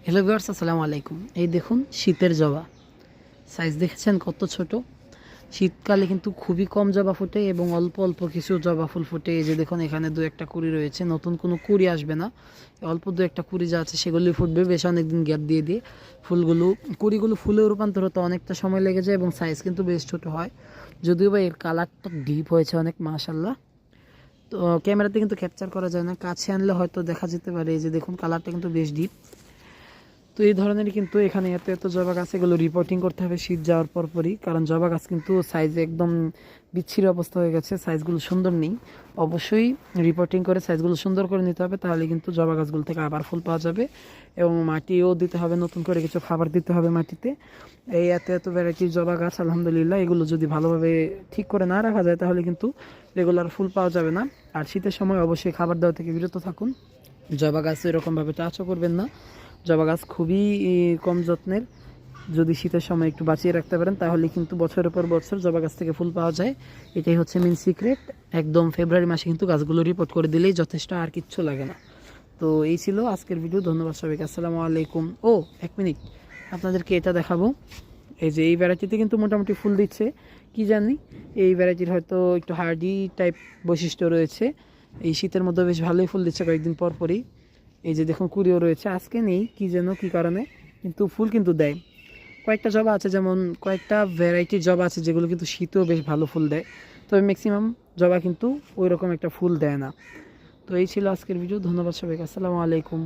Hello viewers, আসসালামু আলাইকুম। এই দেখুন শীতের জবা, সাইজ দেখেছেন কত ছোট। শীতকালে কিন্তু খুবই কম জবা ফোটে এবং অল্প অল্প কিছু জবা ফুল ফোটে। এই যে দেখুন এখানে দু একটা কুড়ি রয়েছে, নতুন কোনো কুড়ি আসবে না, অল্প দু একটা কুড়ি যা আছে সেগুলি ফুটবে বেশ অনেকদিন গ্যাপ দিয়ে দিয়ে। ফুলগুলো কুড়িগুলো ফুলে রূপান্তর হতে অনেকটা সময় লেগে যায় এবং সাইজ কিন্তু বেশ ছোট হয়, যদিও বা এর কালারটা ডিপ হয়েছে অনেক, মাশাল্লাহ। তো ক্যামেরাতে কিন্তু ক্যাপচার করা যায় না, কাছে আনলে হয়তো দেখা যেতে পারে। এই যে দেখুন কালারটা কিন্তু বেশ ডিপ। তো এই ধরনের কিন্তু এখানে এত এত জবা গাছ, এগুলো রিপোর্টিং করতে হবে শীত যাওয়ার পরপরই, কারণ জবা গাছ কিন্তু সাইজে একদম বিচ্ছিরি অবস্থা হয়ে গেছে, সাইজগুলো সুন্দর নেই। অবশ্যই রিপোর্টিং করে সাইজগুলো সুন্দর করে নিতে হবে, তাহলে কিন্তু জবা গাছগুলো থেকে আবার ফুল পাওয়া যাবে। এবং মাটিও দিতে হবে, নতুন করে কিছু খাবার দিতে হবে মাটিতে। এই এত এত ভ্যারাইটির জবা গাছ আলহামদুলিল্লাহ, এগুলো যদি ভালোভাবে ঠিক করে না রাখা যায় তাহলে কিন্তু রেগুলার ফুল পাওয়া যাবে না। আর শীতের সময় অবশ্যই খাবার দেওয়া থেকে বিরত থাকুন, জবা গাছ এরকমভাবে টাচও করবেন না। জবা গাছ খুবই কম যত্নের, যদি শীতের সময় একটু বাঁচিয়ে রাখতে পারেন তাহলে কিন্তু বছরের পর বছর জবা গাছ থেকে ফুল পাওয়া যায়। এটাই হচ্ছে মেন সিক্রেট। একদম ফেব্রুয়ারি মাসে কিন্তু গাছগুলো রিপোর্ট করে দিলেই যথেষ্ট, আর কিচ্ছু লাগে না। তো এই ছিল আজকের ভিডিও, ধন্যবাদ সবাইকে, আসসালামু আলাইকুম। ও এক মিনিট, আপনাদেরকে এটা দেখাবো। এই যে এই ভ্যারাইটিতে কিন্তু মোটামুটি ফুল দিচ্ছে, কি জানি এই ভ্যারাইটির হয়তো একটু হার্ডি টাইপ বৈশিষ্ট্য রয়েছে। এই শীতের মধ্যে বেশ ভালোই ফুল দিচ্ছে কয়েকদিন পর পরই। এই যে দেখুন কুড়িও রয়েছে, আজকে নেই কি যেন কি কারণে, কিন্তু ফুল কিন্তু দেয়। কয়েকটা জবা আছে, যেমন কয়েকটা ভ্যারাইটির জবা আছে যেগুলো কিন্তু শীতেও বেশ ভালো ফুল দেয়, তবে ম্যাক্সিমাম জবা কিন্তু ওই রকম একটা ফুল দেয় না। তো এই ছিল আজকের ভিডিও, ধন্যবাদ সবাইকে, আসসালামু আলাইকুম।